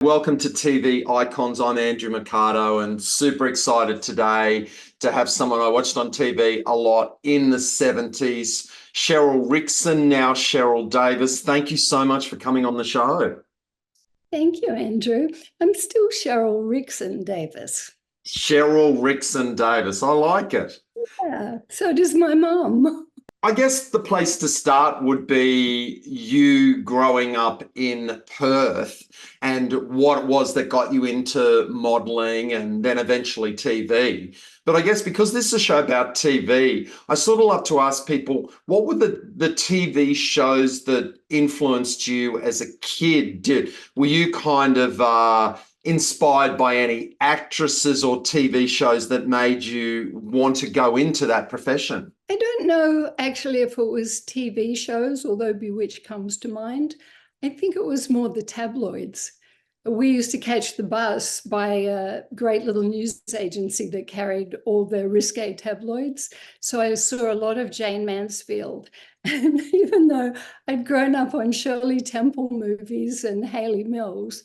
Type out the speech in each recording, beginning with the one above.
Welcome to TV Icons. I'm Andrew Mercado and super excited today to have someone I watched on TV a lot in the 70s, RIXON, now Cheryl Davis. Thank you so much for coming on the show. Thank you, Andrew. I'm still Cheryl RIXON Davis. RIXON Davis. I like it. Yeah, so does my mum. I guess the place to start would be you growing up in Perth and what it was that got you into modelling and then eventually TV. But I guess because this is a show about TV, I sort of love to ask people, what were the TV shows that influenced you as a kid? Were you kind of inspired by any actresses or TV shows that made you want to go into that profession? I don't know actually if it was TV shows, although Bewitched comes to mind. I think it was more the tabloids. We used to catch the bus by a great little news agency that carried all the risque tabloids. So I saw a lot of Jayne Mansfield. And even though I'd grown up on Shirley Temple movies and Hayley Mills,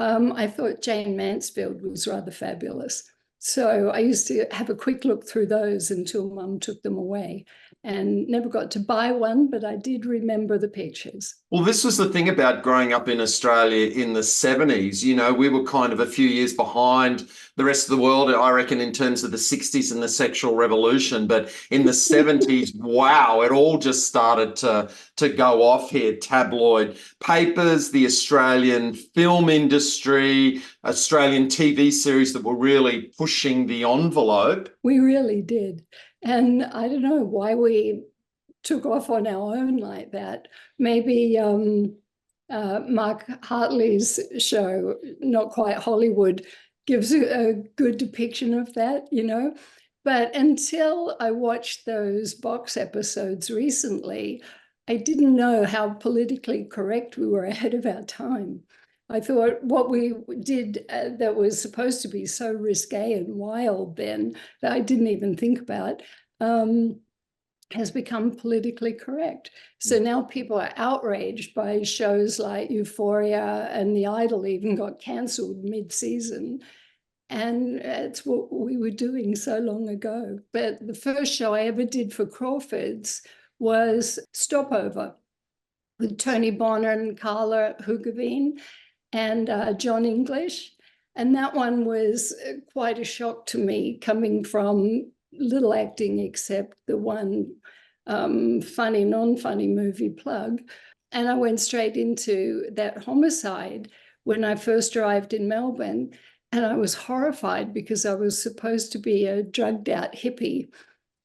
I thought Jayne Mansfield was rather fabulous. So I used to have a quick look through those until Mum took them away, and never got to buy one, but I did remember the pictures. Well, this was the thing about growing up in Australia in the 70s. You know, we were kind of a few years behind the rest of the world, I reckon, in terms of the 60s and the sexual revolution. But in the 70s, wow, it all just started to go off here. Tabloid papers, the Australian film industry, Australian TV series that were really pushing the envelope. We really did. And I don't know why we took off on our own like that. Maybe Mark Hartley's show, Not Quite Hollywood, gives a good depiction of that, you know. But until I watched those box episodes recently, I didn't know how politically correct we were ahead of our time. I thought what we did that was supposed to be so risque and wild then that I didn't even think about has become politically correct. So now people are outraged by shows like Euphoria, and The Idol even got cancelled mid-season. And it's what we were doing so long ago. But the first show I ever did for Crawford's was Stopover with Tony Bonner and Carla Hugavine and John English. And that one was quite a shock to me, coming from little acting except the one funny, non-funny movie Plugg. And I went straight into that Homicide when I first arrived in Melbourne. And I was horrified because I was supposed to be a drugged out hippie.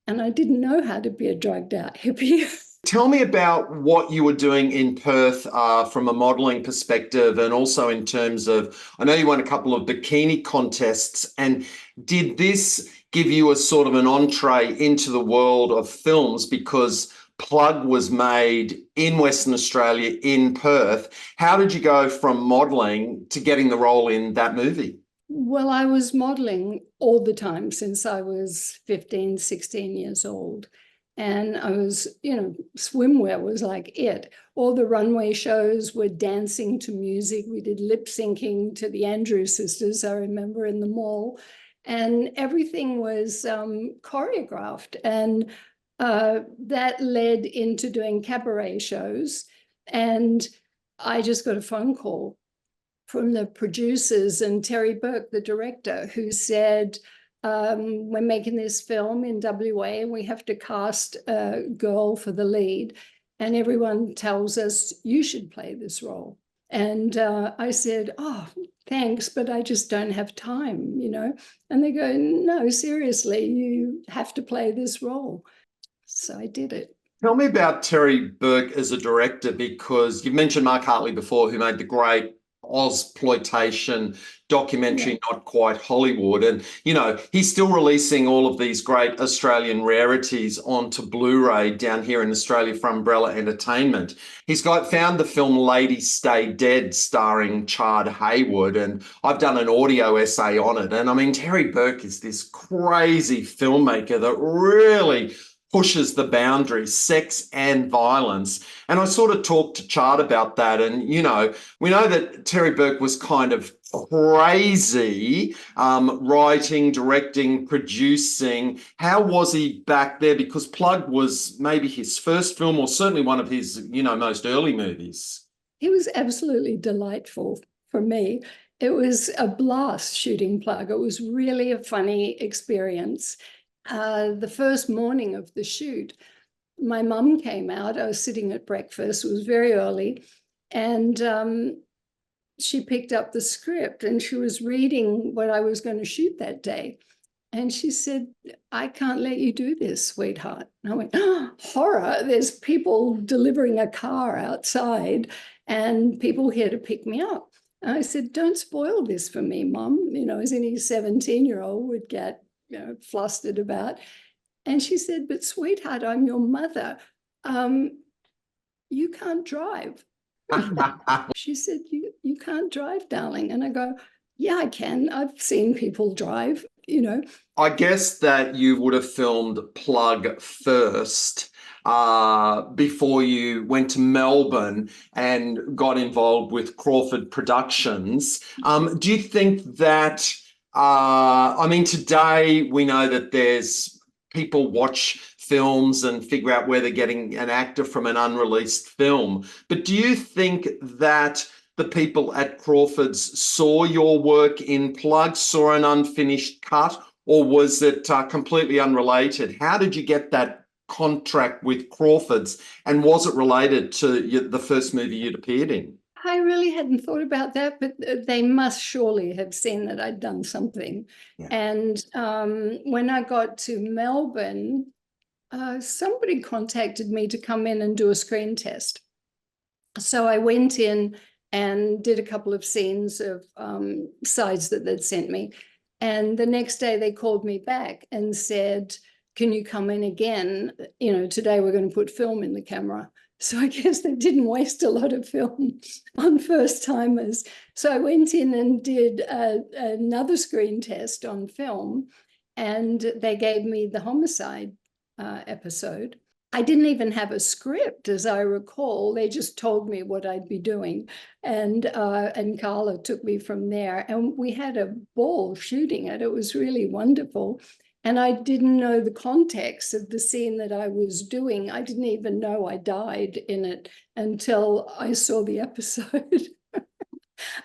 And I didn't know how to be a drugged out hippie. Tell me about what you were doing in Perth from a modelling perspective, and also in terms of, I know you won a couple of bikini contests, and did this give you a sort of an entree into the world of films because Plugg was made in Western Australia, in Perth? How did you go from modelling to getting the role in that movie? Well, I was modelling all the time since I was 15, 16 years old. And I was, you know, swimwear was like it. All the runway shows were dancing to music. We did lip syncing to the Andrews Sisters, I remember, in the mall. And everything was choreographed. And that led into doing cabaret shows. And I just got a phone call from the producers and Terry Burke, the director, who said, we're making this film in WA and we have to cast a girl for the lead. And everyone tells us, you should play this role. And I said, oh, thanks, but I just don't have time, you know. And they go, no, seriously, you have to play this role. So I did it. Tell me about Terry Burke as a director, because you've mentioned Mark Hartley before, who made the great Ozploitation documentary, Not Quite Hollywood. And, you know, he's still releasing all of these great Australian rarities onto Blu-ray down here in Australia for Umbrella Entertainment. He's found the film Ladies Stay Dead starring Chad Haywood, and I've done an audio essay on it. And I mean, Terry Burke is this crazy filmmaker that really pushes the boundaries, sex and violence. And I sort of talked to Chart about that. And, you know, we know that Terry Burke was kind of crazy, writing, directing, producing. How was he back there? Because Plugg was maybe his first film, or certainly one of his, you know, most early movies. He was absolutely delightful for me. It was a blast shooting Plugg. It was really a funny experience. The first morning of the shoot, my mum came out. I was sitting at breakfast. It was very early. And she picked up the script and she was reading what I was going to shoot that day. And she said, "I can't let you do this, sweetheart." And I went, "Oh, horror. There's people delivering a car outside and people here to pick me up." And I said, "Don't spoil this for me, Mum," you know, as any 17-year-old would get, you know, flustered about. And she said, "But sweetheart, I'm your mother. You can't drive." She said, you can't drive, darling." And I go, "Yeah, I can. I've seen people drive, you know." I guess that you would have filmed Plugg first before you went to Melbourne and got involved with Crawford Productions. Do you think that, I mean, today we know that there's people watch films and figure out where they're getting an actor from an unreleased film. But do you think that the people at Crawford's saw your work in Plugg, saw an unfinished cut, or was it completely unrelated? How did you get that contract with Crawford's, and was it related to the first movie you'd appeared in? I really hadn't thought about that, but they must surely have seen that I'd done something. Yeah. And when I got to Melbourne, somebody contacted me to come in and do a screen test. So I went in and did a couple of scenes of sides that they'd sent me. And the next day they called me back and said, "Can you come in again? You know, today we're going to put film in the camera." So I guess they didn't waste a lot of film on first timers. So I went in and did another screen test on film, and they gave me the Homicide episode. I didn't even have a script, as I recall. They just told me what I'd be doing. And Carla took me from there. And we had a ball shooting it. It was really wonderful. And I didn't know the context of the scene that I was doing. I didn't even know I died in it until I saw the episode.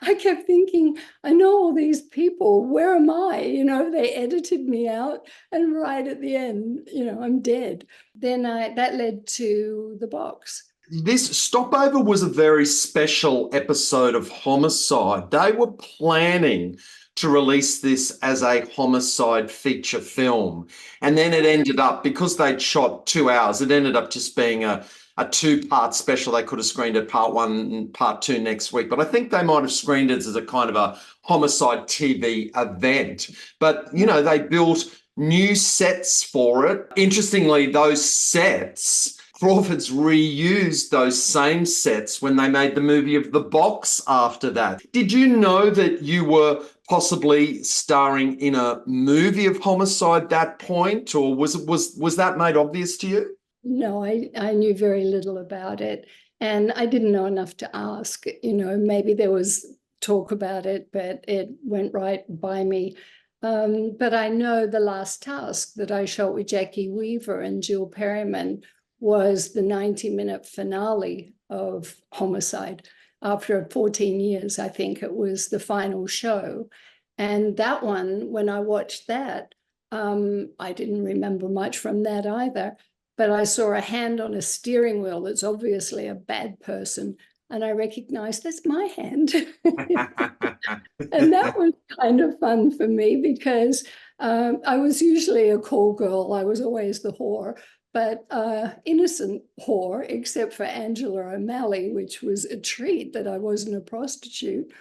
I kept thinking, I know all these people, where am I? You know, they edited me out, and right at the end, you know, I'm dead. Then that led to The Box. This stopover was a very special episode of Homicide. They were planning to release this as a Homicide feature film. And then it ended up, because they'd shot 2 hours, it ended up just being a two-part special. They could have screened it part 1 and part 2 next week, but I think they might have screened it as a kind of a Homicide TV event. But, you know, they built new sets for it. Interestingly, those sets, Crawford's reused those same sets when they made the movie of The Box after that. Did you know that you were possibly starring in a movie of Homicide at that point, or was that made obvious to you? No, I knew very little about it, and I didn't know enough to ask. You know, maybe there was talk about it, but it went right by me. But I know The Last Task that I shot with Jacki Weaver and Jill Perryman was the 90-minute finale of Homicide. After 14 years, I think it was the final show. And that one, when I watched that, I didn't remember much from that either. But I saw a hand on a steering wheel that's obviously a bad person. And I recognized that's my hand. And that was kind of fun for me because I was usually a call girl. I was always the whore, but innocent whore, except for Angela O'Malley, which was a treat that I wasn't a prostitute.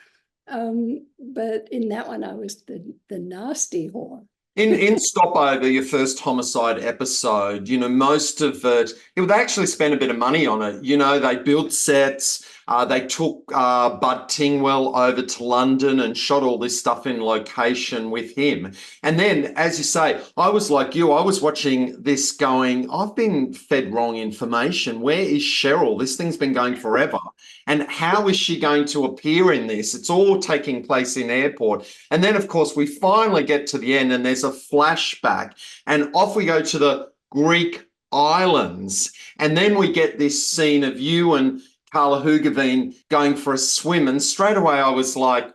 But in that one, I was the nasty whore. In Stopover, your first Homicide episode, you know, most of it, they actually spent a bit of money on it. You know, they built sets, They took Bud Tingwell over to London and shot all this stuff in location with him. And then, as you say, I was like you, I was watching this going, I've been fed wrong information. Where is CHERYL? This thing's been going forever. And how is she going to appear in this? It's all taking place in airport. And then, of course, we finally get to the end and there's a flashback and off we go to the Greek islands. And then we get this scene of you and Carla Hugavine going for a swim. And straight away I was like,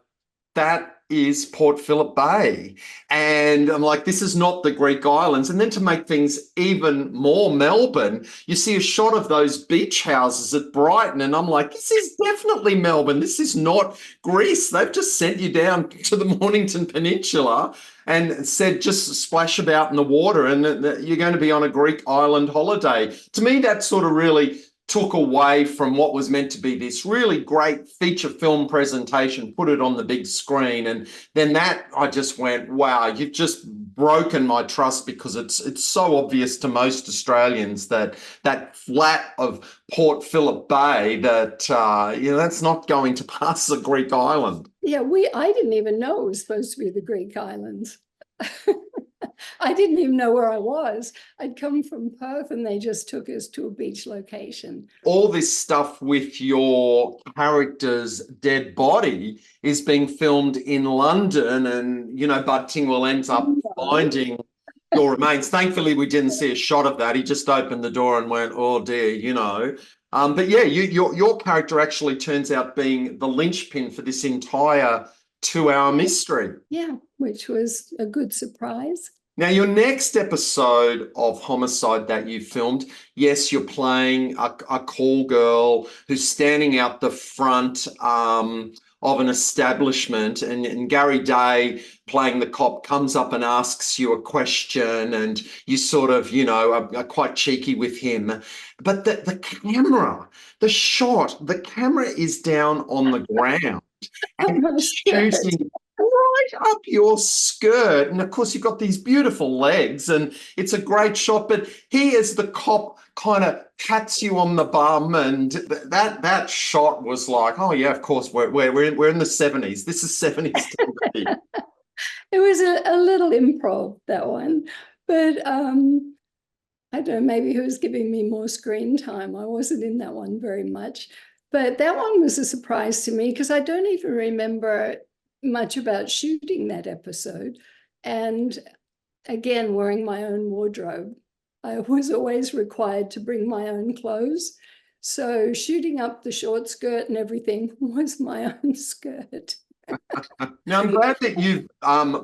that is Port Phillip Bay. And I'm like, this is not the Greek islands. And then to make things even more Melbourne, you see a shot of those beach houses at Brighton. And I'm like, this is definitely Melbourne. This is not Greece. They've just sent you down to the Mornington Peninsula and said, just splash about in the water and you're going to be on a Greek island holiday. To me, that sort of really took away from what was meant to be this really great feature film presentation, put it on the big screen. And then that, I just went, wow, you've just broken my trust, because it's so obvious to most Australians that that flat of Port Phillip Bay, that, that's not going to pass the Greek island. Yeah, I didn't even know it was supposed to be the Greek islands. I didn't even know where I was. I'd come from Perth and they just took us to a beach location. All this stuff with your character's dead body is being filmed in London, and, Bud Tingwell ends up finding your remains. Thankfully, we didn't see a shot of that. He just opened the door and went, oh dear, But yeah, your character actually turns out being the linchpin for this entire 2-hour mystery. Yeah, which was a good surprise. Now, your next episode of Homicide that you filmed, yes, you're playing a call girl who's standing out the front of an establishment, and Gary Day, playing the cop, comes up and asks you a question, and you sort of, are quite cheeky with him. But the camera, the camera is down on the ground. And shooting right up your skirt. And of course, you've got these beautiful legs and it's a great shot. But he, as the cop, kind of pats you on the bum. And that shot was like, oh, yeah, of course, we're in the 70s. This is 70s TV. It was a little improv, that one. But I don't know, maybe he was giving me more screen time. I wasn't in that one very much. But that one was a surprise to me because I don't even remember much about shooting that episode. And again, wearing my own wardrobe. I was always required to bring my own clothes. So shooting up the short skirt and everything was my own skirt. Now, I'm glad that you've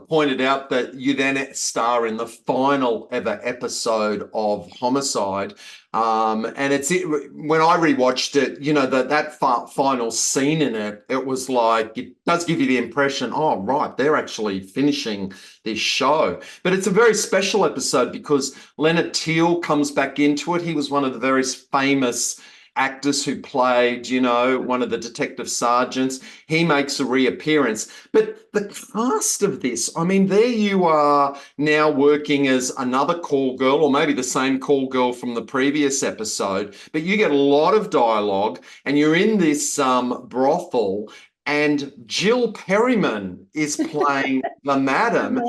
pointed out that you then star in the final ever episode of Homicide. And when I rewatched it, that final scene in it, it was like, it does give you the impression, oh, right, they're actually finishing this show. But it's a very special episode because Leonard Teal comes back into it. He was one of the very famous actors who played, one of the detective sergeants. He makes a reappearance. But the cast of this, I mean, there you are now working as another call girl, or maybe the same call girl from the previous episode, but you get a lot of dialogue and you're in this brothel, and Jill Perryman is playing the madam.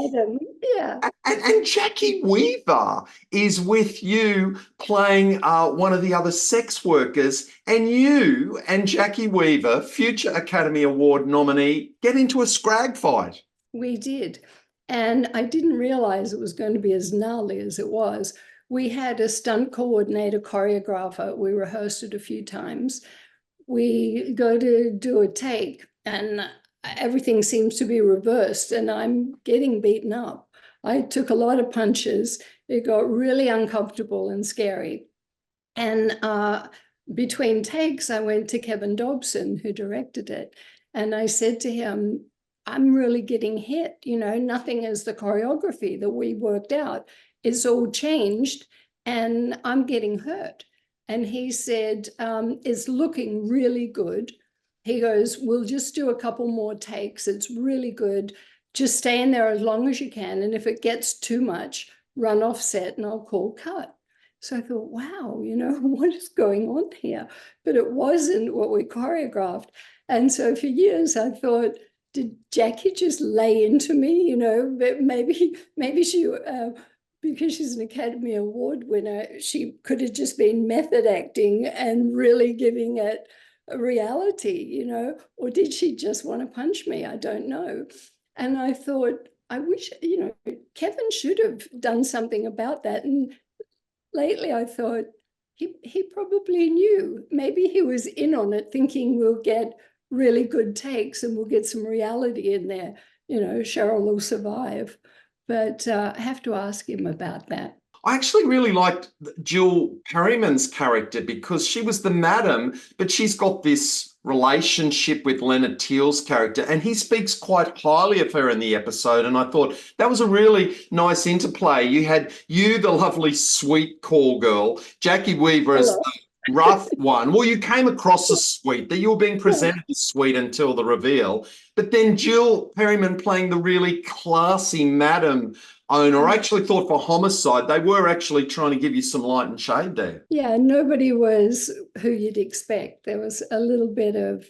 Yeah. And Jacki Weaver is with you playing one of the other sex workers, and you and Jacki Weaver, future Academy Award nominee, get into a scrag fight. We did. And I didn't realize it was going to be as gnarly as it was. We had a stunt coordinator, choreographer. We rehearsed it a few times. We go to do a take and everything seems to be reversed and I'm getting beaten up. I took a lot of punches. It got really uncomfortable and scary. And between takes, I went to Kevin Dobson, who directed it. And I said to him, I'm really getting hit. Nothing is the choreography that we worked out. It's all changed and I'm getting hurt. And he said, it's looking really good. He goes, we'll just do a couple more takes. It's really good. Just stay in there as long as you can. And if it gets too much, run off set and I'll call cut. So I thought, wow, what is going on here? But it wasn't what we choreographed. And so for years I thought, did Jacki just lay into me? But maybe she, because she's an Academy Award winner, she could have just been method acting and really giving it a reality, or did she just want to punch me? I don't know. And I thought, I wish, Kevin should have done something about that. And lately I thought he probably knew. Maybe he was in on it, thinking we'll get really good takes and we'll get some reality in there. CHERYL will survive. But I have to ask him about that. I actually really liked Jill Perryman's character because she was the madam, but she's got this relationship with Leonard Teal's character, and he speaks quite highly of her in the episode. And I thought that was a really nice interplay. You had the lovely sweet call girl, Jacki Weaver as the rough one. Well, you came across as sweet, that you were being presented as sweet until the reveal. But then Jill Perryman playing the really classy madam owner. I actually thought for Homicide, they were actually trying to give you some light and shade there. Yeah, nobody was who you'd expect. There was a little bit of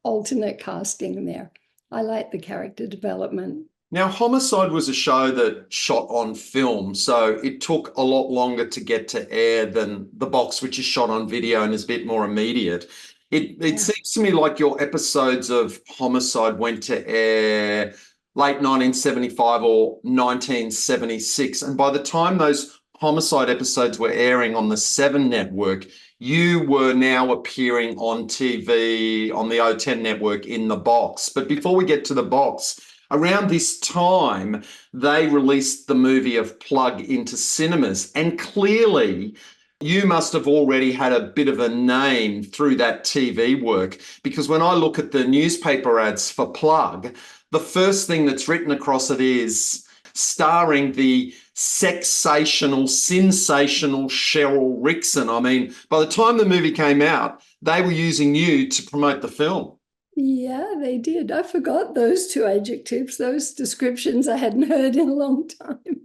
alternate casting there. I like the character development. Now, Homicide was a show that shot on film, so it took a lot longer to get to air than The Box, which is shot on video and is a bit more immediate. It seems to me like your episodes of Homicide went to air late 1975 or 1976. And by the time those Homicide episodes were airing on the 7 network, you were now appearing on TV on the O10 network in The Box. But before we get to The Box, around this time, they released the movie of Plugg into cinemas. And clearly, you must have already had a bit of a name through that TV work, because when I look at the newspaper ads for Plugg, the first thing that's written across it is starring the sexsational, sensational CHERYL RIXON. I mean, by the time the movie came out, they were using you to promote the film. Yeah, they did. I forgot those 2 adjectives, those descriptions I hadn't heard in a long time.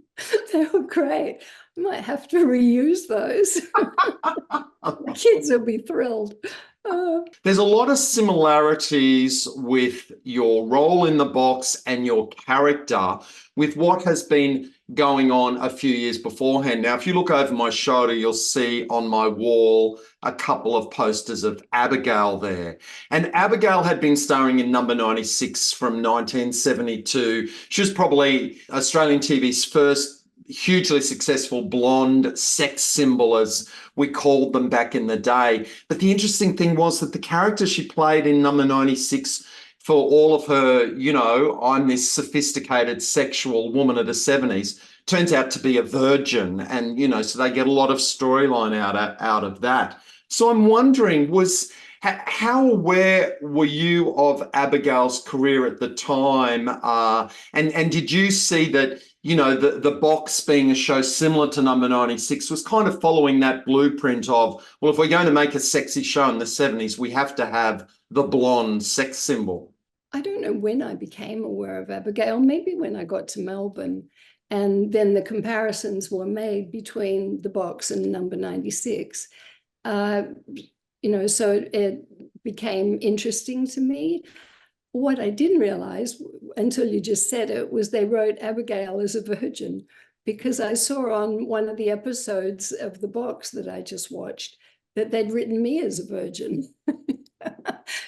They were great. I might have to reuse those. The kids will be thrilled. There's a lot of similarities with your role in The Box and your character with what has been going on a few years beforehand. Now, if you look over my shoulder, you'll see on my wall a couple of posters of Abigail there. And Abigail had been starring in Number 96 from 1972. She was probably Australian TV's first hugely successful blonde sex symbol, as we called them back in the day. But the interesting thing was that the character she played in Number 96, for all of her, I'm this sophisticated sexual woman of the 70s, turns out to be a virgin. And, so they get a lot of storyline out of that. So I'm wondering, how aware were you of Abigail's career at the time? And did you see that, the Box being a show similar to Number 96 was kind of following that blueprint of, well, if we're going to make a sexy show in the 70s, we have to have the blonde sex symbol? I don't know when I became aware of Abigail, maybe when I got to Melbourne, and then the comparisons were made between The Box and Number 96. So it became interesting to me. What I didn't realize until you just said it was they wrote Abigail as a virgin, because I saw on one of the episodes of The Box that I just watched that they'd written me as a virgin.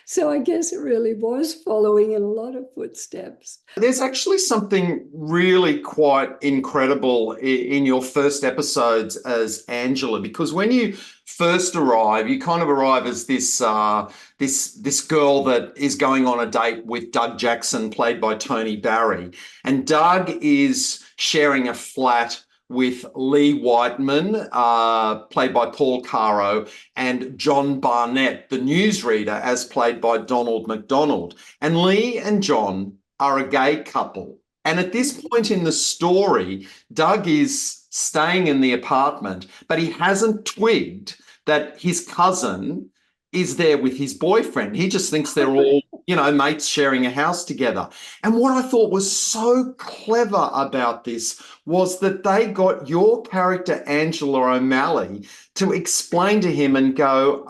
So I guess it really was following in a lot of footsteps. There's actually something really quite incredible in your first episodes as Angela, because when you first arrive, you kind of arrive as this this girl that is going on a date with Doug Jackson, played by Tony Barry. And Doug is sharing a flat with Lee Whiteman, played by Paul Caro, and John Barnett, the newsreader, as played by Donald McDonald. And Lee and John are a gay couple. And at this point in the story, Doug is staying in the apartment, but he hasn't twigged that his cousin is there with his boyfriend. He just thinks they're all, mates sharing a house together. And what I thought was so clever about this was that they got your character, Angela O'Malley, to explain to him and go,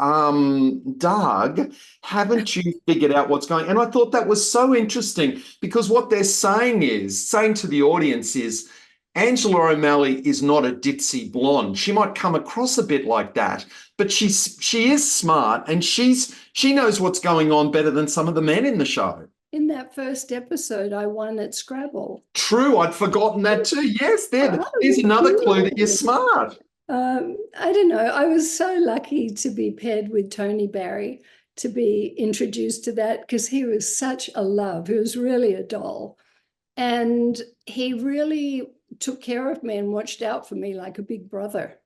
Doug, haven't you figured out what's going on? And I thought that was so interesting, because what they're saying to the audience is, Angela O'Malley is not a ditzy blonde. She might come across a bit like that, but she is smart, and she knows what's going on better than some of the men in the show. In that first episode, I won at Scrabble. True, I'd forgotten that too. Yes, there's another clue that you're smart. I don't know. I was so lucky to be paired with Tony Barry, to be introduced to that, because he was such a love. He was really a doll. And he really took care of me and watched out for me like a big brother.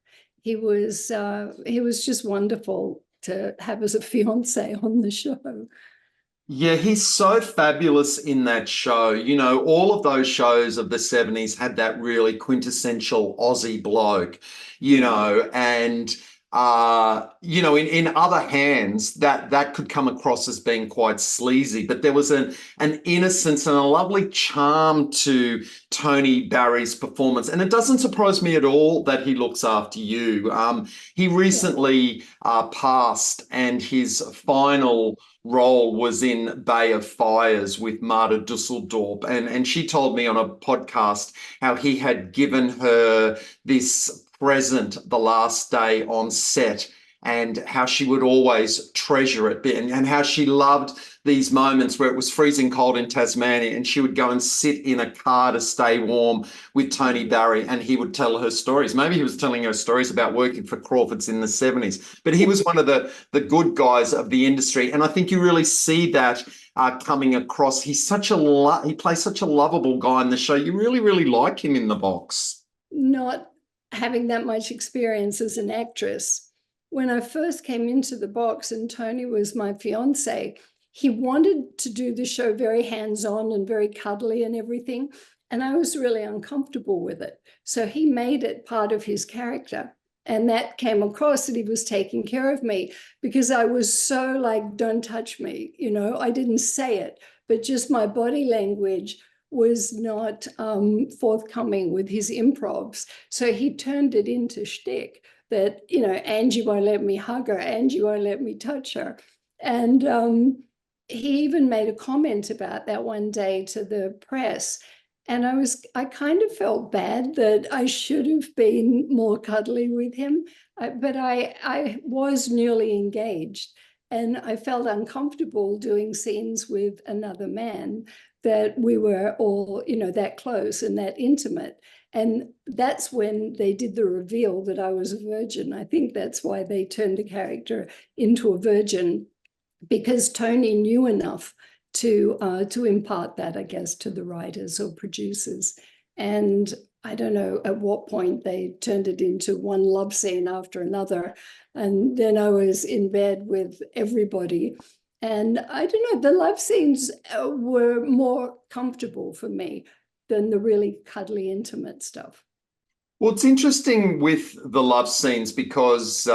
He was just wonderful to have as a fiance on the show. Yeah, he's so fabulous in that show. All of those shows of the 70s had that really quintessential Aussie bloke, and in other hands that could come across as being quite sleazy, but there was an innocence and a lovely charm to Tony Barry's performance. And it doesn't surprise me at all that he looks after you. He recently passed, and his final role was in Bay of Fires with Marta Dusseldorp. And she told me on a podcast how he had given her this present the last day on set, and how she would always treasure it, and how she loved these moments where it was freezing cold in Tasmania and she would go and sit in a car to stay warm with Tony Barry, and he would tell her stories. Maybe he was telling her stories about working for Crawfords in the 70s, but he was one of the good guys of the industry. And I think you really see that coming across. He plays such a lovable guy in the show. You really, really like him in the box. Not having that much experience as an actress, when I first came into the box and Tony was my fiance, he wanted to do the show very hands-on and very cuddly and everything, and I was really uncomfortable with it. So he made it part of his character, and that came across, that he was taking care of me, because I was so like, don't touch me, I didn't say it, but just my body language was not forthcoming with his improvs. So he turned it into shtick that, Angie won't let me hug her, Angie won't let me touch her. And he even made a comment about that one day to the press. And I kind of felt bad that I should have been more cuddly with him, but I was newly engaged, and I felt uncomfortable doing scenes with another man, that we were all, that close and that intimate. And that's when they did the reveal that I was a virgin. I think that's why they turned the character into a virgin, because Tony knew enough to impart that, I guess, to the writers or producers. And I don't know at what point they turned it into one love scene after another. And then I was in bed with everybody. And I don't know, the love scenes were more comfortable for me than the really cuddly, intimate stuff. Well, it's interesting with the love scenes, because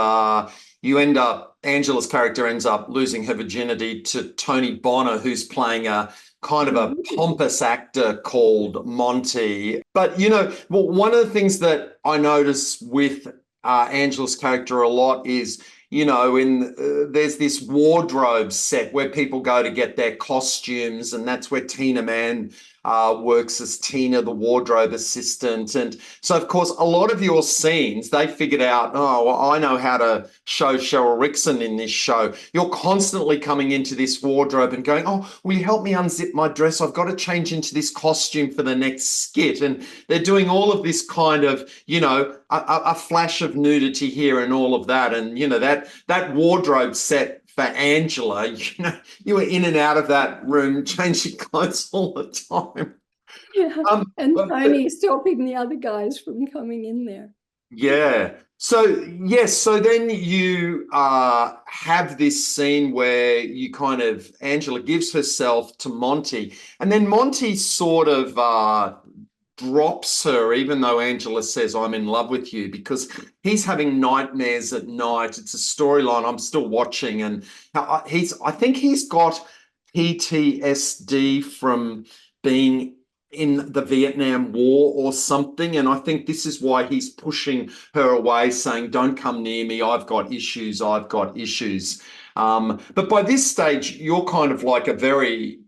Angela's character ends up losing her virginity to Tony Bonner, who's playing a kind of a pompous actor called Monty. But, one of the things that I notice with Angela's character a lot is, there's this wardrobe set where people go to get their costumes, and that's where Tina Mann works as Tina, the wardrobe assistant. And so, of course, a lot of your scenes, they figured out, I know how to show Cheryl RIXON in this show. You're constantly coming into this wardrobe and going, will you help me unzip my dress? I've got to change into this costume for the next skit. And they're doing all of this kind of, a flash of nudity here and all of that. And, that wardrobe set for Angela, you were in and out of that room changing clothes all the time. Yeah, and Tony stopping the other guys from coming in there. Yeah. So, yes, so then you have this scene where Angela gives herself to Monty, and then Monty sort of drops her, even though Angela says, I'm in love with you, because he's having nightmares at night. It's a storyline I'm still watching. And I think he's got PTSD from being in the Vietnam War or something. And I think this is why he's pushing her away, saying, don't come near me. I've got issues. I've got issues. But by this stage, you're kind of like a very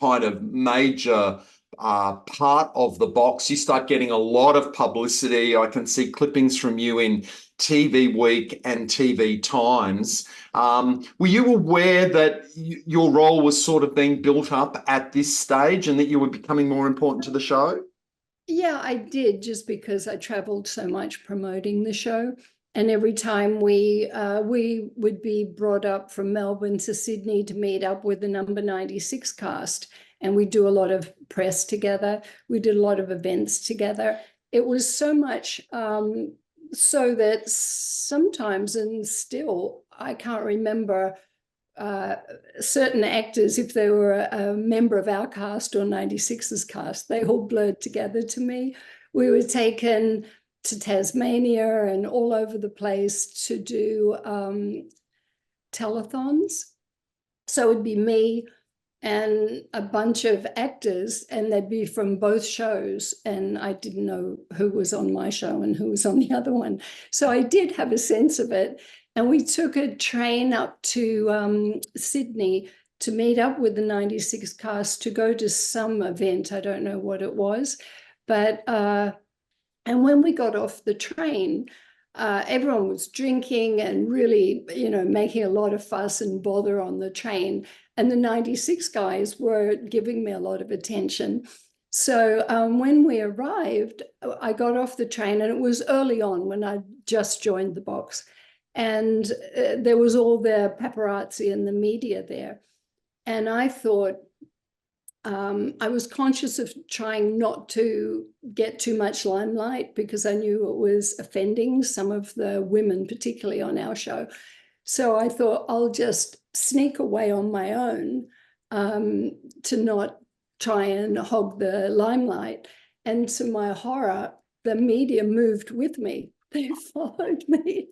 kind of major part of the box. You start getting a lot of publicity. I can see clippings from you in TV Week and TV Times. Were you aware that your role was sort of being built up at this stage and that you were becoming more important to the show? Yeah, I did, just because I traveled so much promoting the show. And every time we would be brought up from Melbourne to Sydney to meet up with the number 96 cast. And we do a lot of press together. We did a lot of events together. It was so much so that sometimes, and still, I can't remember certain actors, if they were a member of our cast or 96's cast, they all blurred together to me. We were taken to Tasmania and all over the place to do telethons. So it'd be me and a bunch of actors, and they'd be from both shows, and I didn't know who was on my show and who was on the other one. So I did have a sense of it. And we took a train up to Sydney to meet up with the 96 cast to go to some event. I don't know what it was. But, and when we got off the train, everyone was drinking and really, making a lot of fuss and bother on the train. And the 96 guys were giving me a lot of attention. So when we arrived, I got off the train, and it was early on when I just joined the box. And there was all the paparazzi and the media there. And I thought, I was conscious of trying not to get too much limelight, because I knew it was offending some of the women, particularly on our show. So I thought I'll just sneak away on my own to not try and hog the limelight. And to my horror, the media moved with me. They followed me.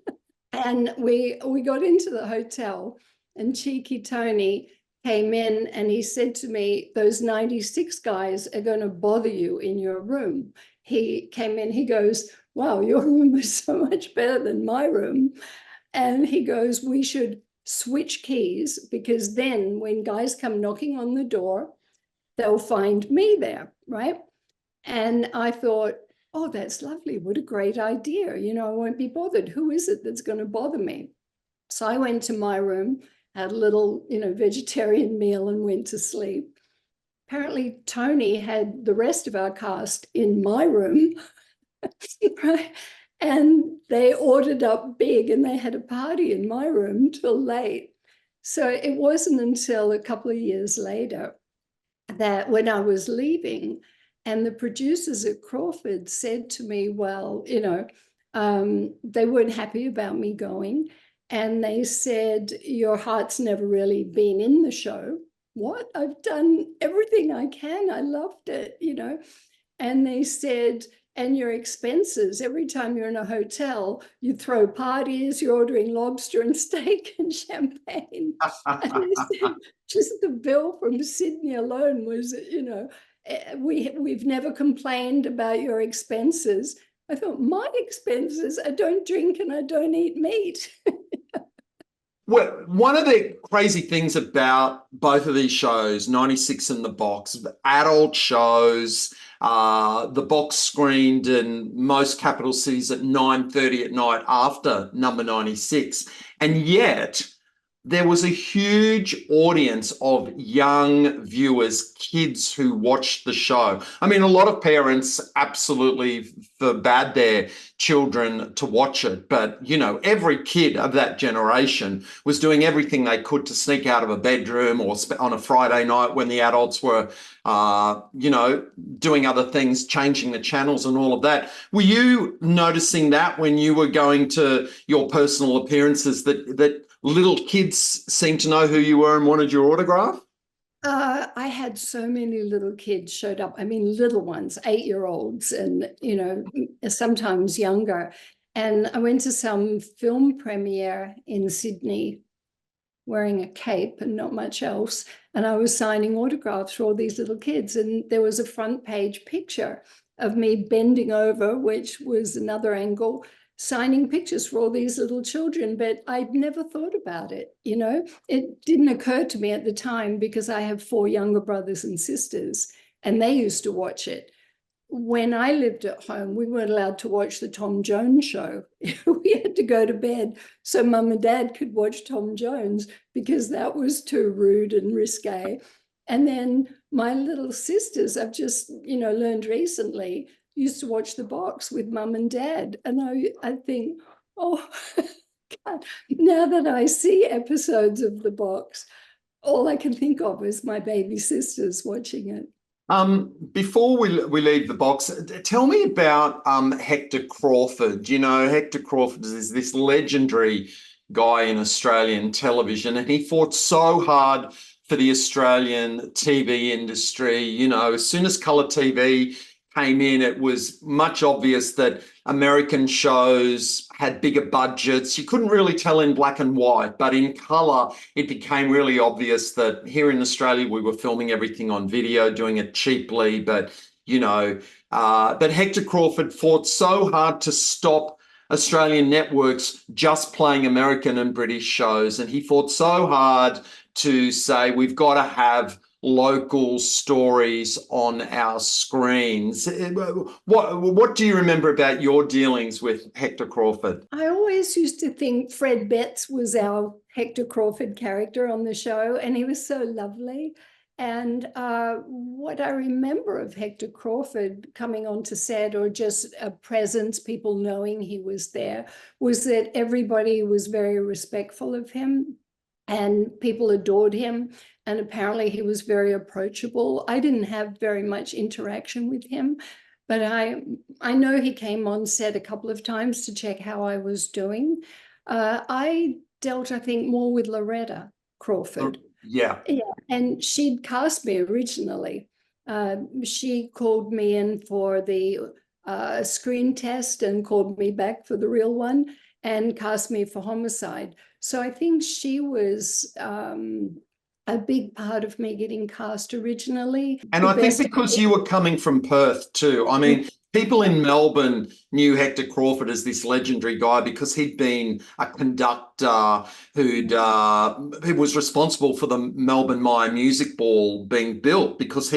And we got into the hotel, and Cheeky Tony came in and he said to me, those 96 guys are going to bother you in your room. He came in, he goes, wow, your room is so much better than my room. And he goes, we should switch keys, because then when guys come knocking on the door, they'll find me there, right? And I thought, oh, that's lovely. What a great idea. I won't be bothered. Who is it that's going to bother me? So I went to my room, had a little, vegetarian meal, and went to sleep. Apparently, Tony had the rest of our cast in my room, right? And they ordered up big, and they had a party in my room till late. So it wasn't until a couple of years later that when I was leaving, and the producers at Crawford said to me, well, they weren't happy about me going. And they said, your heart's never really been in the show. What? I've done everything I can. I loved it, And they said, and your expenses, every time you're in a hotel, you throw parties, you're ordering lobster and steak and champagne. And they said, just the bill from Sydney alone was, we've never complained about your expenses. I thought, my expenses? I don't drink and I don't eat meat. Well, one of the crazy things about both of these shows, 96 and The Box, adult shows, The Box screened in most capital cities at 9:30 at night after number 96. And yet there was a huge audience of young viewers, kids who watched the show. I mean, a lot of parents absolutely forbade their children to watch it. But, every kid of that generation was doing everything they could to sneak out of a bedroom or on a Friday night when the adults were, doing other things, changing the channels and all of that. Were you noticing that when you were going to your personal appearances, that little kids seemed to know who you were and wanted your autograph? I had so many little kids showed up. I mean, little ones, 8-year-olds, and sometimes younger. And I went to some film premiere in Sydney wearing a cape and not much else. And I was signing autographs for all these little kids. And there was a front page picture of me bending over, which was another angle, signing pictures for all these little children. But I'd never thought about it. It didn't occur to me at the time because I have 4 younger brothers and sisters, and they used to watch it. When I lived at home, we weren't allowed to watch the Tom Jones show. We had to go to bed so Mum and Dad could watch Tom Jones because that was too rude and risque. And then my little sisters, I've just, learned recently, used to watch The Box with Mum and Dad. And I think, oh, God, now that I see episodes of The Box, all I can think of is my baby sisters watching it. Before we leave The Box, tell me about Hector Crawford. Hector Crawford is this legendary guy in Australian television, and he fought so hard for the Australian TV industry. As soon as colour TV came in, it was much obvious that American shows had bigger budgets. You couldn't really tell in black and white, but in colour, it became really obvious that here in Australia, we were filming everything on video, doing it cheaply. But Hector Crawford fought so hard to stop Australian networks just playing American and British shows. And he fought so hard to say, we've got to have local stories on our screens. What do you remember about your dealings with Hector Crawford? I always used to think Fred Betts was our Hector Crawford character on the show, and he was so lovely. And what I remember of Hector Crawford coming onto set, or just a presence, people knowing he was there, was that everybody was very respectful of him and people adored him. And apparently he was very approachable. I didn't have very much interaction with him, but I know he came on set a couple of times to check how I was doing. I dealt, I think, more with Loretta Crawford. Yeah. And she'd cast me originally. She called me in for the screen test and called me back for the real one and cast me for Homicide. So I think she was a big part of me getting cast originally. And I think because you were coming from Perth too. I mean, people in Melbourne knew Hector Crawford as this legendary guy because he'd been a conductor who was responsible for the Melbourne Maya Music Ball being built, because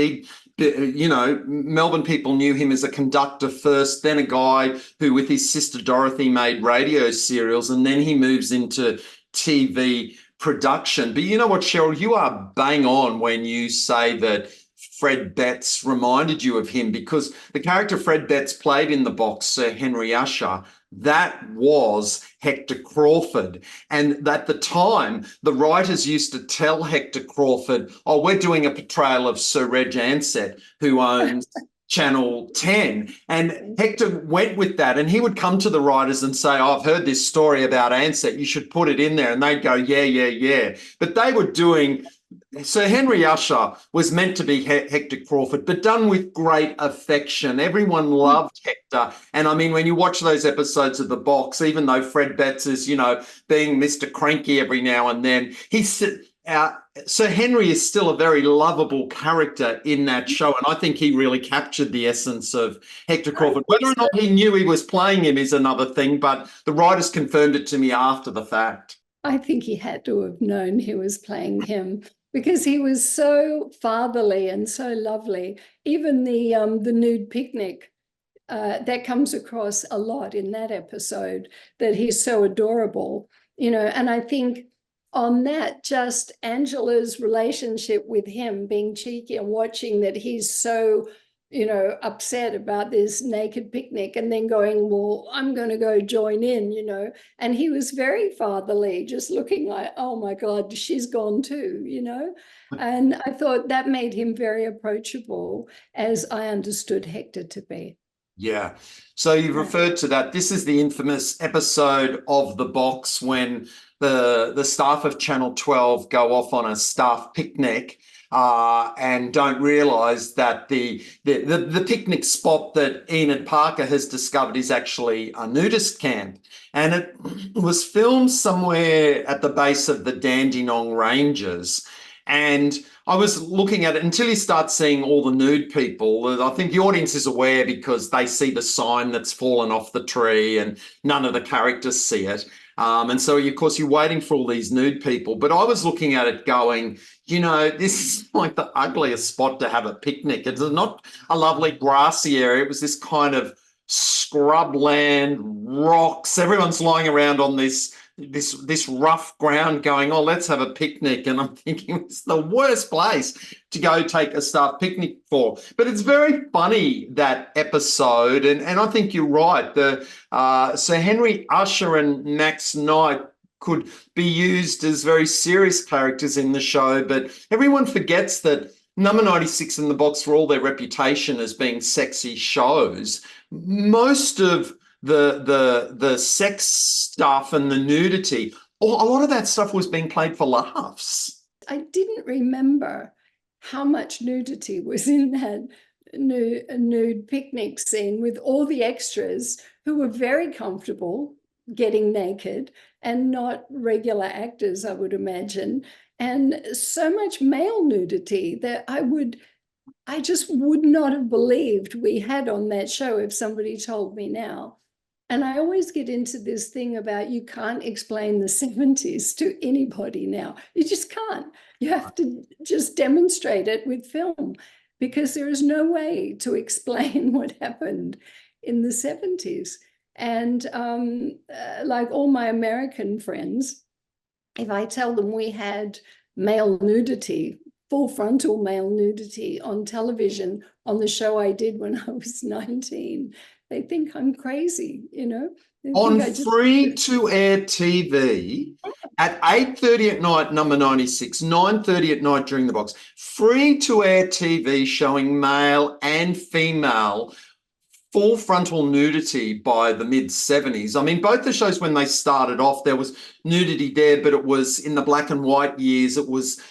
Melbourne people knew him as a conductor first, then a guy who with his sister Dorothy made radio serials, and then he moves into TV production. But you know what, CHERYL, you are bang on when you say that Fred Betts reminded you of him, because the character Fred Betts played in The Box, Sir Henry Usher, that was Hector Crawford. And at the time, the writers used to tell Hector Crawford, oh, we're doing a portrayal of Sir Reg Ansett, who owns Channel 10. And Hector went with that, and he would come to the writers and say, oh, I've heard this story about Ansett, you should put it in there. And they'd go, yeah. But they were doing, Sir Henry Usher was meant to be Hector Crawford, but done with great affection. Everyone loved Hector. And I mean, when you watch those episodes of The Box, even though Fred Betts is, being Mr. Cranky every now and then, Sir Henry is still a very lovable character in that show, and I think he really captured the essence of Hector Crawford. Whether or not he knew he was playing him is another thing, but the writers confirmed it to me after the fact. I think he had to have known he was playing him, because he was so fatherly and so lovely. Even the nude picnic, that comes across a lot in that episode, that he's so adorable, and I think on that, just Angela's relationship with him being cheeky and watching that he's so, upset about this naked picnic, and then going, well, I'm going to go join in, and he was very fatherly, just looking like, oh my God, she's gone too, and I thought that made him very approachable, as I understood Hector to be. Yeah. So you've referred to that. This is the infamous episode of The Box when the staff of Channel 12 go off on a staff picnic. and don't realise that the picnic spot that Enid Parker has discovered is actually a nudist camp. And it was filmed somewhere at the base of the Dandenong Ranges. And I was looking at it until you start seeing all the nude people. I think the audience is aware because they see the sign that's fallen off the tree and none of the characters see it. And so, of course, you're waiting for all these nude people. But I was looking at it going, this is like the ugliest spot to have a picnic. It's not a lovely grassy area. It was this kind of scrubland, rocks. Everyone's lying around on this rough ground going, oh, let's have a picnic. And I'm thinking it's the worst place to go take a staff picnic for. But it's very funny, that episode. And I think you're right. Sir Henry Usher and Max Knight could be used as very serious characters in the show. But everyone forgets that Number 96 in the Box, for all their reputation as being sexy shows, most of the sex stuff and the nudity, a lot of that stuff was being played for laughs. I didn't remember how much nudity was in that nude picnic scene, with all the extras who were very comfortable getting naked and not regular actors, I would imagine, and so much male nudity that I just would not have believed we had on that show if somebody told me now. And I always get into this thing about you can't explain the 70s to anybody now. You just can't. You have to just demonstrate it with film, because there is no way to explain what happened in the 70s. And like all my American friends, if I tell them we had male nudity, full frontal male nudity on television on the show I did when I was 19, they think I'm crazy, On free-to-air TV at 8:30 at night, Number 96, 9:30 at night during the box, free-to-air TV showing male and female full frontal nudity by the mid-70s. I mean, both the shows, when they started off, there was nudity there, but it was in the black and white years. It was,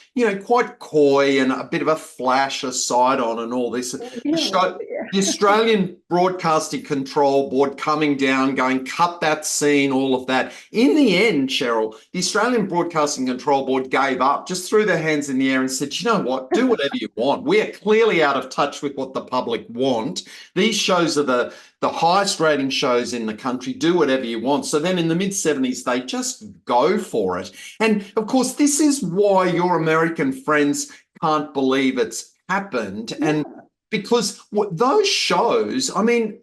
quite coy and a bit of a flash, a side-on and all this. The Australian Broadcasting Control Board coming down, going, cut that scene, all of that. In the end, CHERYL, the Australian Broadcasting Control Board gave up, just threw their hands in the air and said, you know what, do whatever you want. We are clearly out of touch with what the public want. These shows are the highest rating shows in the country. Do whatever you want. So then in the mid-70s, they just go for it. And, of course, this is why your American friends can't believe it's happened. Yeah. And because those shows, I mean,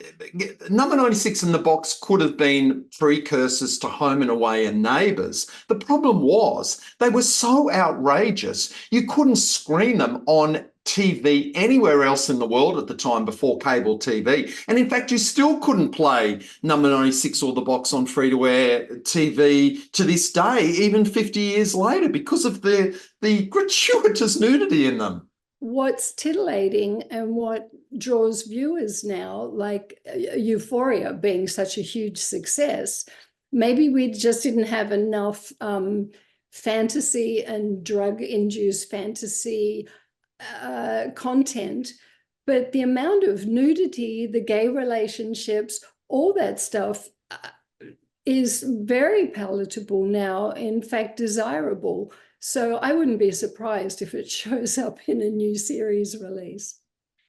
Number 96 in the Box could have been precursors to Home and Away and Neighbours. The problem was they were so outrageous, you couldn't screen them on TV anywhere else in the world at the time before cable TV. And in fact, you still couldn't play Number 96 or The Box on free-to-air TV to this day, even 50 years later, because of the gratuitous nudity in them. What's titillating and what draws viewers now, like Euphoria being such a huge success, maybe we just didn't have enough fantasy and drug-induced fantasy content, but the amount of nudity, the gay relationships, all that stuff is very palatable now, in fact, desirable. So I wouldn't be surprised if it shows up in a new series release.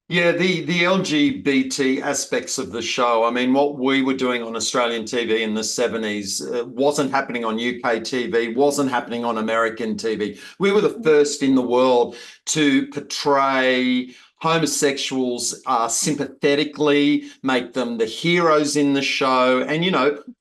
Yeah, the LGBT aspects of the show. I mean, what we were doing on Australian TV in the 70s wasn't happening on UK TV, wasn't happening on American TV. We were the first in the world to portray homosexuals sympathetically, make them the heroes in the show. And,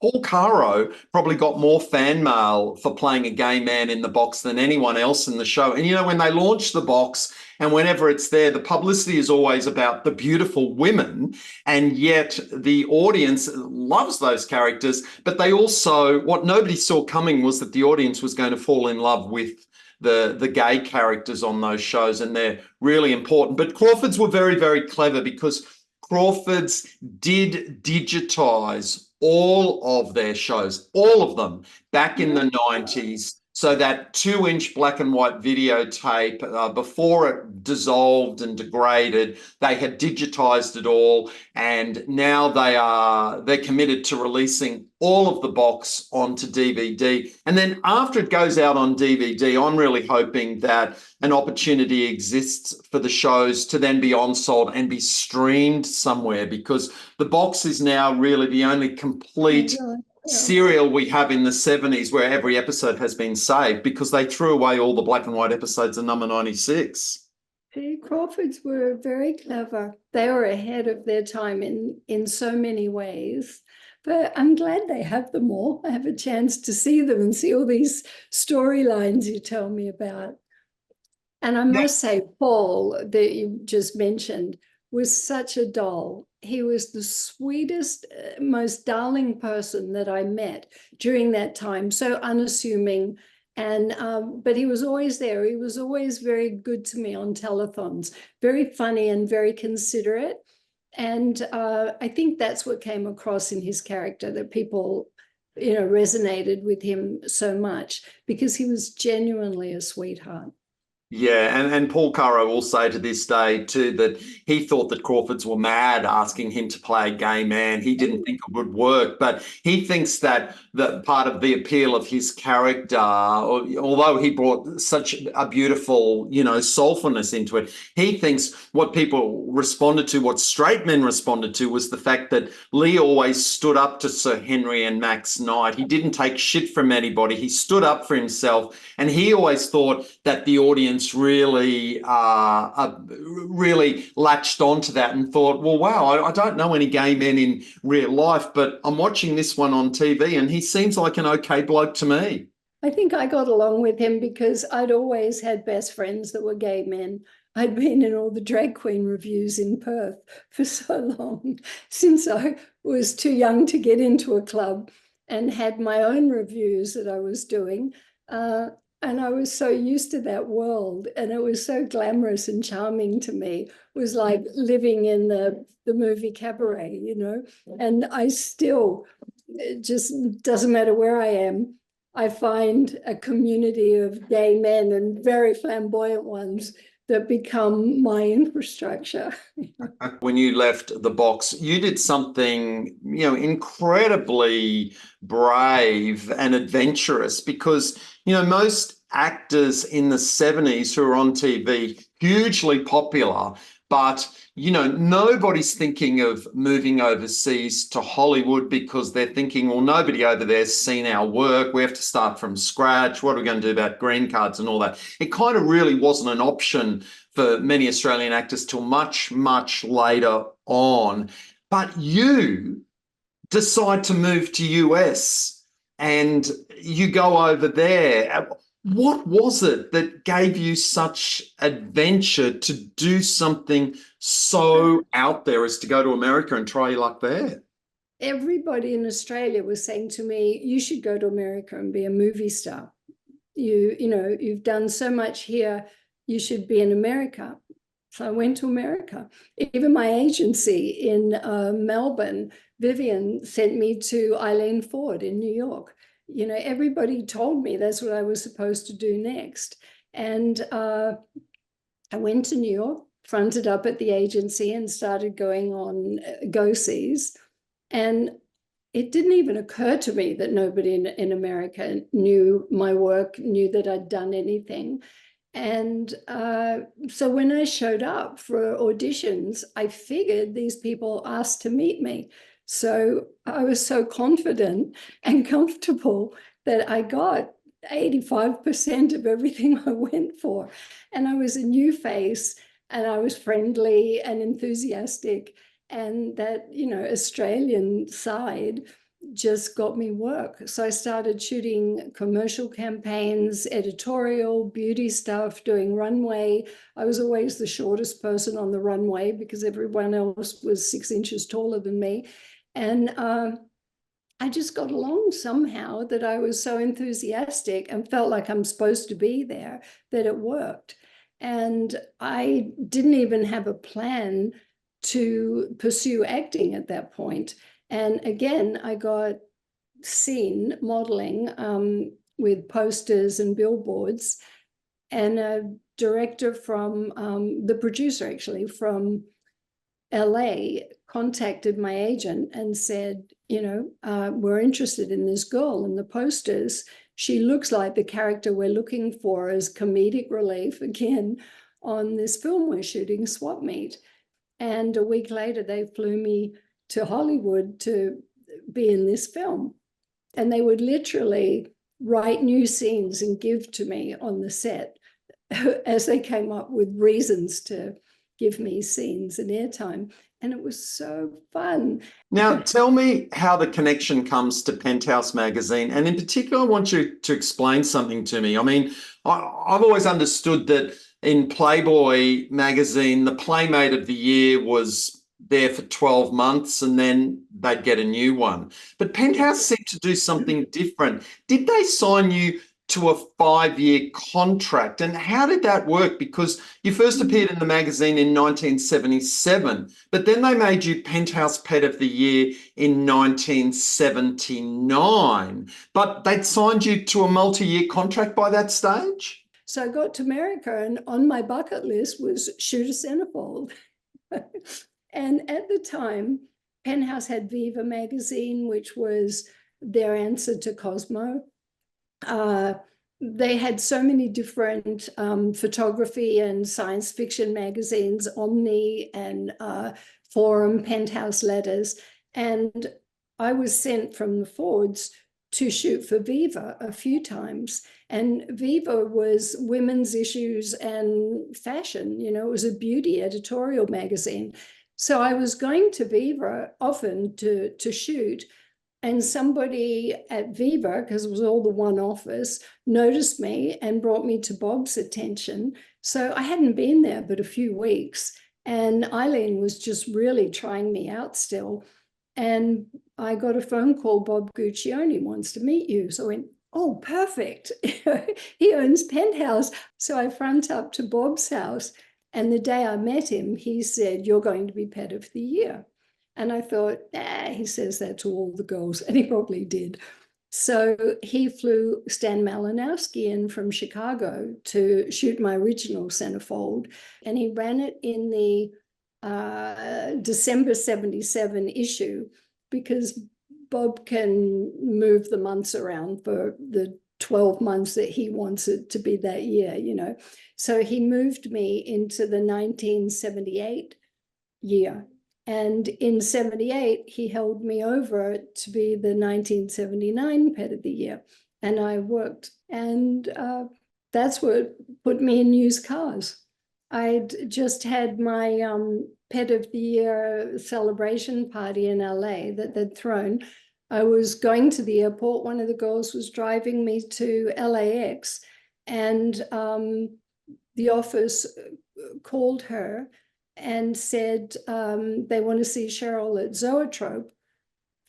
Paul Caro probably got more fan mail for playing a gay man in The Box than anyone else in the show. And, when they launched The Box, and whenever it's there, the publicity is always about the beautiful women, and yet the audience loves those characters. But they also, what nobody saw coming was that the audience was going to fall in love with the gay characters on those shows, and they're really important. But Crawfords were very, very clever, because Crawfords did digitize all of their shows, all of them, back in the 90s. So that 2-inch black and white videotape, before it dissolved and degraded, they had digitized it all, and now they're committed to releasing all of the box onto DVD. And then after it goes out on DVD, I'm really hoping that an opportunity exists for the shows to then be on-sold and be streamed somewhere, because the box is now really the only complete serial we have in the 70s where every episode has been saved, because they threw away all the black and white episodes of number 96. The Crawfords were very clever. They were ahead of their time in so many ways. But I'm glad they have them all. I have a chance to see them and see all these storylines you tell me about. And I must say, Paul, that you just mentioned, was such a doll. He was the sweetest, most darling person that I met during that time, so unassuming. And but he was always there. He was always very good to me on telethons, very funny and very considerate. And I think that's what came across in his character, that people, resonated with him so much, because he was genuinely a sweetheart. Yeah, and Paul Currow will say to this day too that he thought that Crawfords were mad asking him to play a gay man. He didn't think it would work, but he thinks that part of the appeal of his character, although he brought such a beautiful, soulfulness into it, he thinks what people responded to, what straight men responded to, was the fact that Lee always stood up to Sir Henry and Max Knight. He didn't take shit from anybody. He stood up for himself, and he always thought that the audience really latched onto that and thought, well, wow, I don't know any gay men in real life, but I'm watching this one on TV and he seems like an okay bloke to me. I think I got along with him because I'd always had best friends that were gay men. I'd been in all the drag queen reviews in Perth for so long, since I was too young to get into a club, and had my own reviews that I was doing. And I was so used to that world, and it was so glamorous and charming to me. It was like living in the movie Cabaret, and I still, it just doesn't matter where I am, I find a community of gay men, and very flamboyant ones, that become my infrastructure. When you left the box, you did something, incredibly brave and adventurous, because, most actors in the 70s who are on TV, hugely popular, but, nobody's thinking of moving overseas to Hollywood, because they're thinking, well, nobody over there's seen our work. We have to start from scratch. What are we going to do about green cards and all that? It kind of really wasn't an option for many Australian actors till much, much later on. But you decide to move to US and you go over there. What was it that gave you such adventure to do something so out there as to go to America and try your luck there? Everybody in Australia was saying to me, you should go to America and be a movie star. You've done so much here, you should be in America. So I went to America. Even my agency in Melbourne, Vivian, sent me to Eileen Ford in New York. Everybody told me that's what I was supposed to do next. And I went to New York, fronted up at the agency, and started going on go-sees. And it didn't even occur to me that nobody in America knew my work, knew that I'd done anything. And so when I showed up for auditions, I figured these people asked to meet me. So I was so confident and comfortable that I got 85% of everything I went for. And I was a new face, and I was friendly and enthusiastic. And that, Australian side just got me work. So I started shooting commercial campaigns, editorial, beauty stuff, doing runway. I was always the shortest person on the runway because everyone else was 6 inches taller than me. And I just got along somehow, that I was so enthusiastic and felt like I'm supposed to be there, that it worked. And I didn't even have a plan to pursue acting at that point. And again, I got seen modeling with posters and billboards, and a director from, the producer actually from LA contacted my agent and said, we're interested in this girl in the posters. She looks like the character we're looking for as comedic relief again on this film we're shooting, Swap Meet. And a week later, they flew me to Hollywood to be in this film. And they would literally write new scenes and give to me on the set as they came up with reasons to give me scenes and airtime. And it was so fun. Now, tell me how the connection comes to Penthouse magazine. And in particular, I want you to explain something to me. I mean, I've always understood that in Playboy magazine, the Playmate of the Year was there for 12 months and then they'd get a new one. But Penthouse seemed to do something different. Did they sign you to a 5-year contract? And how did that work? Because you first appeared in the magazine in 1977, but then they made you Penthouse Pet of the Year in 1979. But they'd signed you to a multi-year contract by that stage? So I got to America, and on my bucket list was shoot a centerfold. And at the time, Penthouse had Viva magazine, which was their answer to Cosmo. They had so many different photography and science fiction magazines, Omni and Forum, Penthouse Letters. And I was sent from the Fords to shoot for Viva a few times. And Viva was women's issues and fashion, it was a beauty editorial magazine. So I was going to Viva often to shoot. And somebody at Viva, because it was all the one office, noticed me and brought me to Bob's attention. So I hadn't been there but a few weeks. And Eileen was just really trying me out still. And I got a phone call, Bob Guccione wants to meet you. So I went, oh, perfect. He owns Penthouse. So I front up to Bob's house. And the day I met him, he said, you're going to be Pet of the Year. And I thought, he says that to all the girls, and he probably did. So he flew Stan Malinowski in from Chicago to shoot my original centerfold, and he ran it in the December 77 issue, because Bob can move the months around for the 12 months that he wants it to be that year, So he moved me into the 1978 year. And in 78, he held me over to be the 1979 Pet of the Year. And I worked. And that's what put me in used cars. I'd just had my Pet of the Year celebration party in LA that they'd thrown. I was going to the airport. One of the girls was driving me to LAX. And the office called her and said they want to see CHERYL at Zoetrope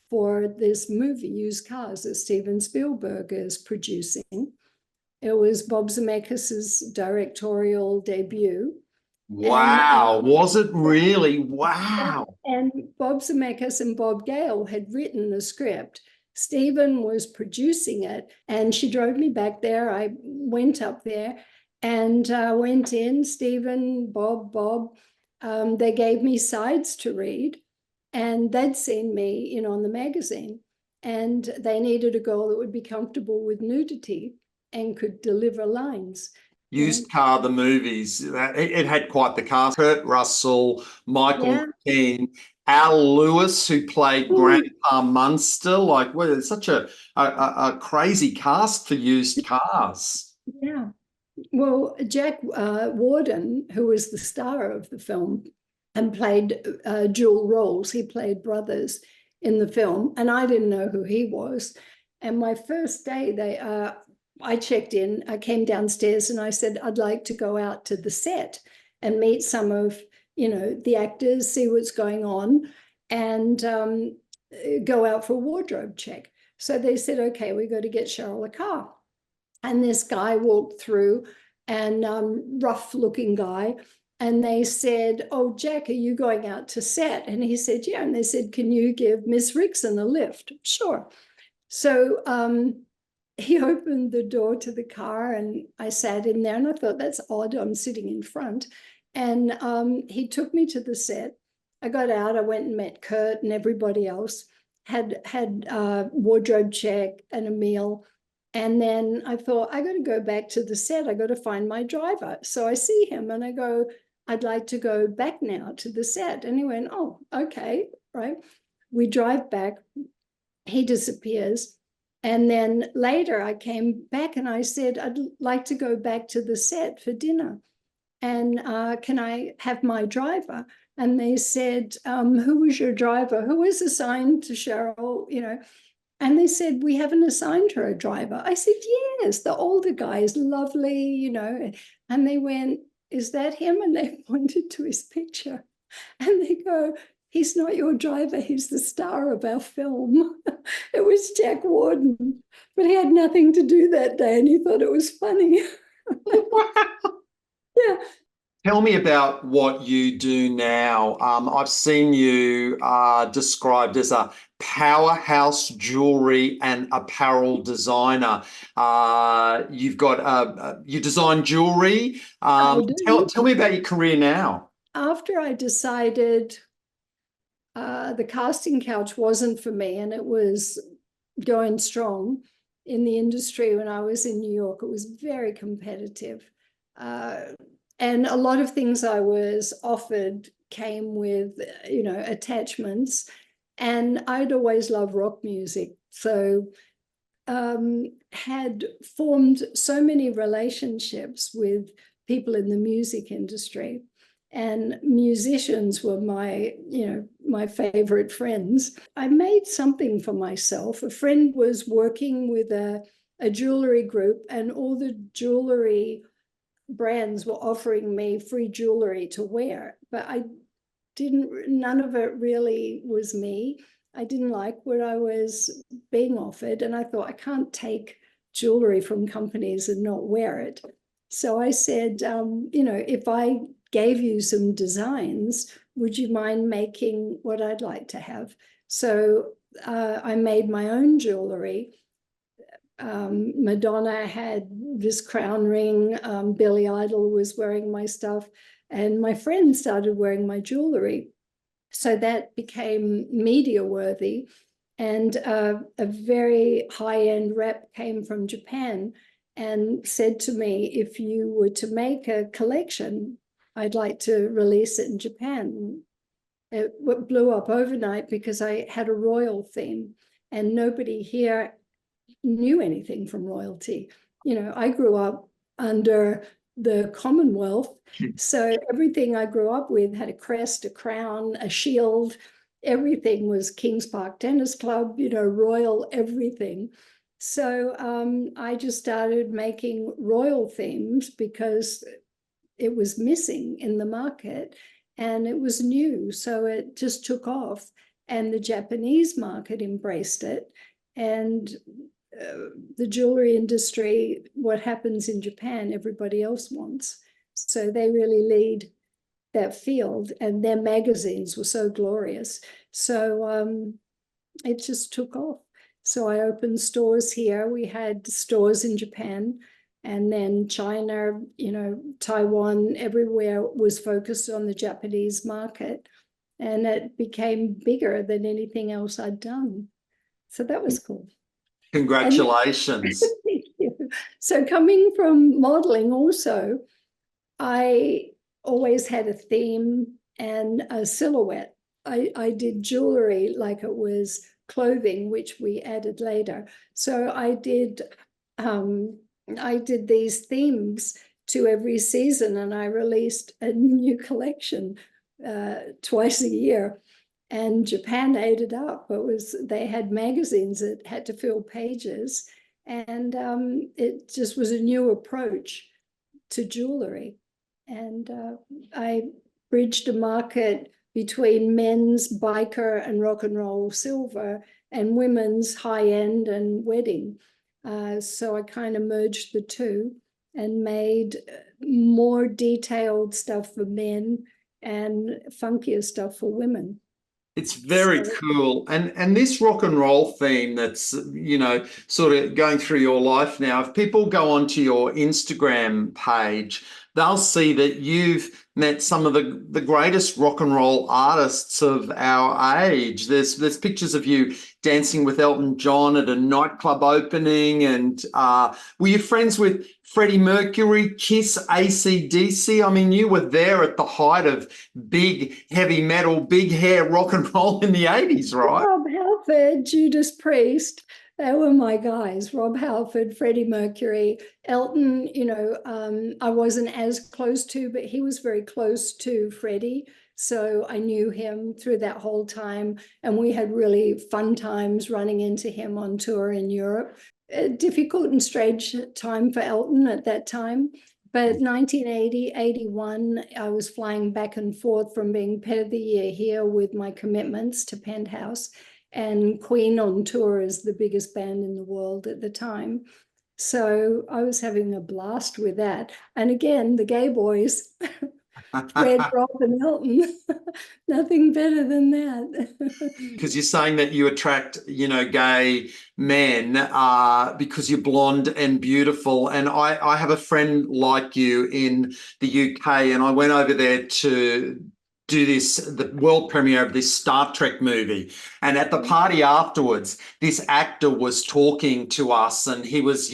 for this movie, Used Cars, that Steven Spielberg is producing. It was Bob Zemeckis' directorial debut. Wow, and, was it really? Wow. And Bob Zemeckis and Bob Gale had written the script. Steven was producing it, and she drove me back there. I went up there and went in, Steven, Bob, they gave me sides to read, and they'd seen me, on the magazine, and they needed a girl that would be comfortable with nudity and could deliver lines. Used Car, the movies, it had quite the cast. Kurt Russell, Michael McKean, Al Lewis, who played Grandpa Munster. It's such a crazy cast for Used Cars. Yeah. Well, Jack Warden, who was the star of the film and played dual roles, he played brothers in the film, and I didn't know who he was. And my first day, I checked in, I came downstairs and I said, I'd like to go out to the set and meet some of, the actors, see what's going on, and go out for a wardrobe check. So they said, okay, we got to get CHERYL a car. And this guy walked through, and rough looking guy. And they said, oh, Jack, are you going out to set? And he said, yeah. And they said, can you give Miss RIXON a lift? Sure. So he opened the door to the car and I sat in there and I thought, that's odd, I'm sitting in front. And he took me to the set. I got out, I went and met Kurt and everybody else, had wardrobe check and a meal. And then I thought, I got to go back to the set. I got to find my driver. So I see him and I go, I'd like to go back now to the set. And he went, oh, okay, right. We drive back. He disappears. And then later I came back and I said, I'd like to go back to the set for dinner. And can I have my driver? And they said, who was your driver? Who was assigned to CHERYL, you know? And they said, we haven't assigned her a driver. I said, yes, the older guy is lovely, you know. And they went, is that him? And they pointed to his picture. And they go, he's not your driver, he's the star of our film. It was Jack Warden, but he had nothing to do that day and he thought it was funny. Yeah. Tell me about what you do now. I've seen you described as a powerhouse jewellery and apparel designer. You've got you design jewellery. Tell me about your career now. After I decided the casting couch wasn't for me and it was going strong in the industry when I was in New York, it was very competitive. And a lot of things I was offered came with, you know, attachments. And I'd always loved rock music. So had formed so many relationships with people in the music industry. And musicians were my, you know, my favorite friends. I made something for myself. A friend was working with a jewelry group and all the jewelry brands were offering me free jewelry to wear, but none of it really was me. I didn't like what I was being offered. And I thought, I can't take jewelry from companies and not wear it. So I said, you know, if I gave you some designs, would you mind making what I'd like to have? So I made my own jewelry. Madonna had this crown ring, Billy Idol was wearing my stuff, and my friends started wearing my jewelry. So that became media worthy. And a very high-end rep came from Japan and said to me, if you were to make a collection, I'd like to release it in Japan. It blew up overnight because I had a royal theme and nobody here knew anything from royalty. You know, I grew up under the Commonwealth, so everything I grew up with had a crest, a crown, a shield. Everything was Kings Park Tennis Club, you know, royal everything. So I just started making royal themes because it was missing in the market and it was new. So it just took off and the Japanese market embraced it. And the jewelry industry, what happens in Japan, everybody else wants. So they really lead that field and their magazines were so glorious. So it just took off. So I opened stores here. We had stores in Japan and then China, you know, Taiwan, everywhere was focused on the Japanese market. And it became bigger than anything else I'd done. So that was cool. Congratulations. Thank you. So coming from modeling also, I always had a theme and a silhouette. I did jewelry like it was clothing, which we added later. So I did these themes to every season and I released a new collection twice a year. And Japan ate it up. They had magazines that had to fill pages. And it just was a new approach to jewelry. And I bridged a market between men's biker and rock and roll silver and women's high-end and wedding. So I kind of merged the two and made more detailed stuff for men and funkier stuff for women. It's very So cool. And this rock and roll theme that's, sort of going through your life now, if people go onto your Instagram page, they'll see that you've met some of the greatest rock and roll artists of our age. There's pictures of you dancing with Elton John at a nightclub opening, and were you friends with Freddie Mercury, Kiss, AC/DC? I mean, you were there at the height of big heavy metal, big hair rock and roll in the 80s, right? Rob Halford, Judas Priest, they were my guys. Rob Halford, Freddie Mercury, Elton, I wasn't as close to, but he was very close to Freddie. So I knew him through that whole time. And we had really fun times running into him on tour in Europe. A difficult and strange time for Elton at that time. But 1980, 81, I was flying back and forth from being Pet of the Year here with my commitments to Penthouse, and Queen on tour as the biggest band in the world at the time. So I was having a blast with that. And again, the gay boys, Fred, Rob, and Elton, nothing better than that. Because you're saying that you attract, gay men because you're blonde and beautiful. And I have a friend like you in the UK, and I went over there to do the world premiere of this Star Trek movie. And at the party afterwards, this actor was talking to us, and he was,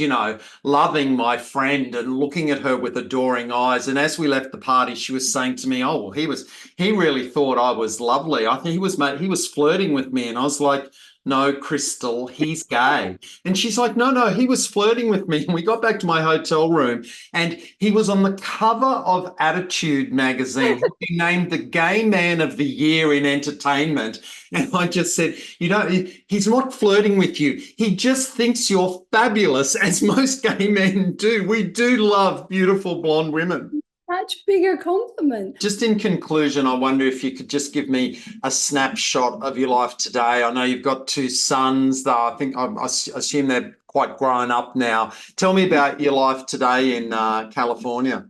loving my friend and looking at her with adoring eyes. And as we left the party, she was saying to me, "Oh, well, he really thought I was lovely. I think he was flirting with me." And I was like, "No, Crystal, he's gay." And she's like, no, he was flirting with me. And we got back to my hotel room, and he was on the cover of Attitude magazine. He named the Gay Man of the Year in Entertainment. And I just said, he's not flirting with you. He just thinks you're fabulous, as most gay men do. We do love beautiful blonde women. Much bigger compliment. Just in conclusion, I wonder if you could just give me a snapshot of your life today. I know you've got two sons, though I assume they're quite grown up now. Tell me about your life today in California.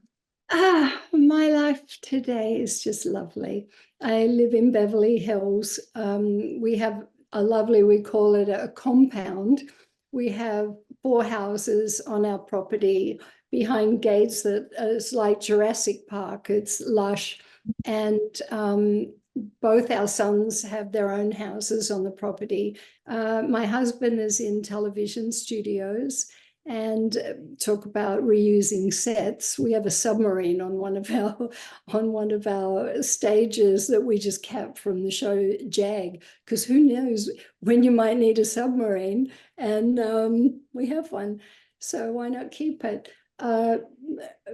My life today is just lovely. I live in Beverly Hills. We have we call it a compound. We have 4 houses on our property behind gates that is like Jurassic Park. It's lush. And both our sons have their own houses on the property. My husband is in television studios, and talk about reusing sets. We have a submarine on one of our stages that we just kept from the show Jag, because who knows when you might need a submarine, and we have one, so why not keep it?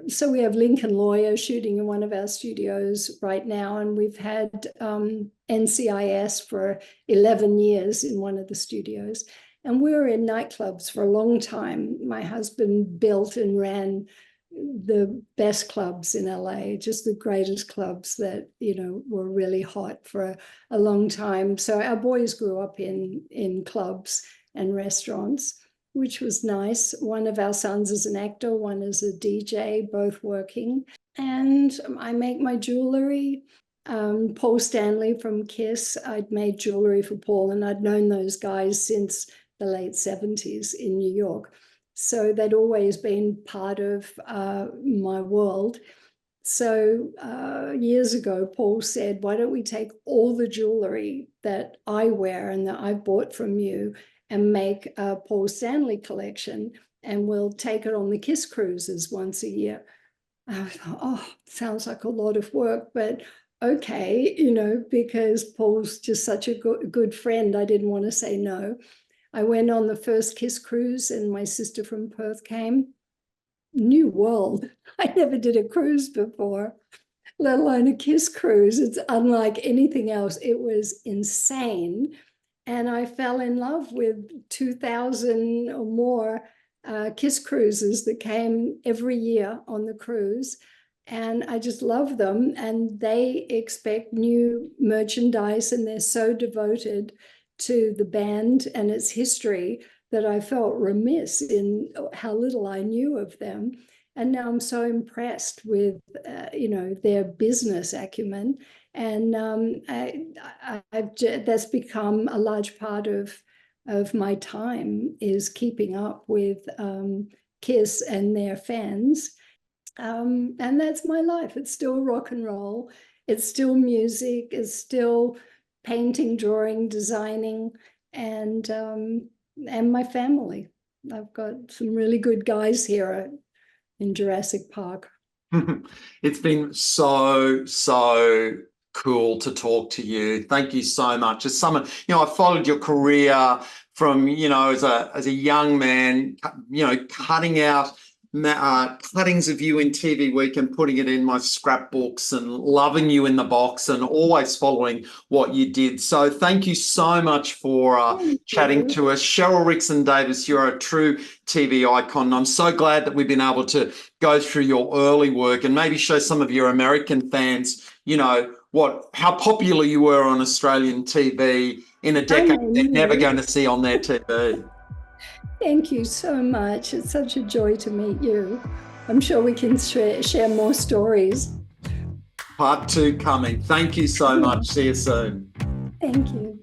So we have Lincoln Lawyer shooting in one of our studios right now, and we've had NCIS for 11 years in one of the studios. And we were in nightclubs for a long time. My husband built and ran the best clubs in LA, just the greatest clubs that, were really hot for a long time. So our boys grew up in clubs and restaurants, which was nice. One of our sons is an actor, one is a DJ, both working. And I make my jewellery. Paul Stanley from Kiss, I'd made jewellery for Paul, and I'd known those guys since the late 70s in New York. So they'd always been part of my world. So years ago, Paul said, "Why don't we take all the jewellery that I wear and that I bought from you and make a Paul Stanley collection, and we'll take it on the Kiss cruises once a year." I thought, oh, sounds like a lot of work, but okay, because Paul's just such a good friend, I didn't want to say no. I went on the first Kiss cruise, and my sister from Perth came. New world. I never did a cruise before, let alone a Kiss cruise. It's unlike anything else. It was insane. And I fell in love with 2,000 or more Kiss cruises that came every year on the cruise. And I just love them. And they expect new merchandise, and they're so devoted to the band and its history that I felt remiss in how little I knew of them. And now I'm so impressed with, their business acumen. And that's become a large part of my time, is keeping up with Kiss and their fans. And that's my life. It's still rock and roll. It's still music. It's still painting, drawing, designing, and my family. I've got some really good guys here in Jurassic Park. It's been so cool to talk to you. Thank you so much. As someone, I followed your career from, as a young man, cutting out cuttings of you in TV Week and putting it in my scrapbooks, and loving you in the box and always following what you did. So thank you so much for chatting to us. Cheryl Rixon Davis, you're a true TV icon. And I'm so glad that we've been able to go through your early work and maybe show some of your American fans, how popular you were on Australian TV in a decade they're never going to see on their TV. Thank you so much. It's such a joy to meet you. I'm sure we can share more stories. Part 2 coming. Thank you so much. See you soon. Thank you.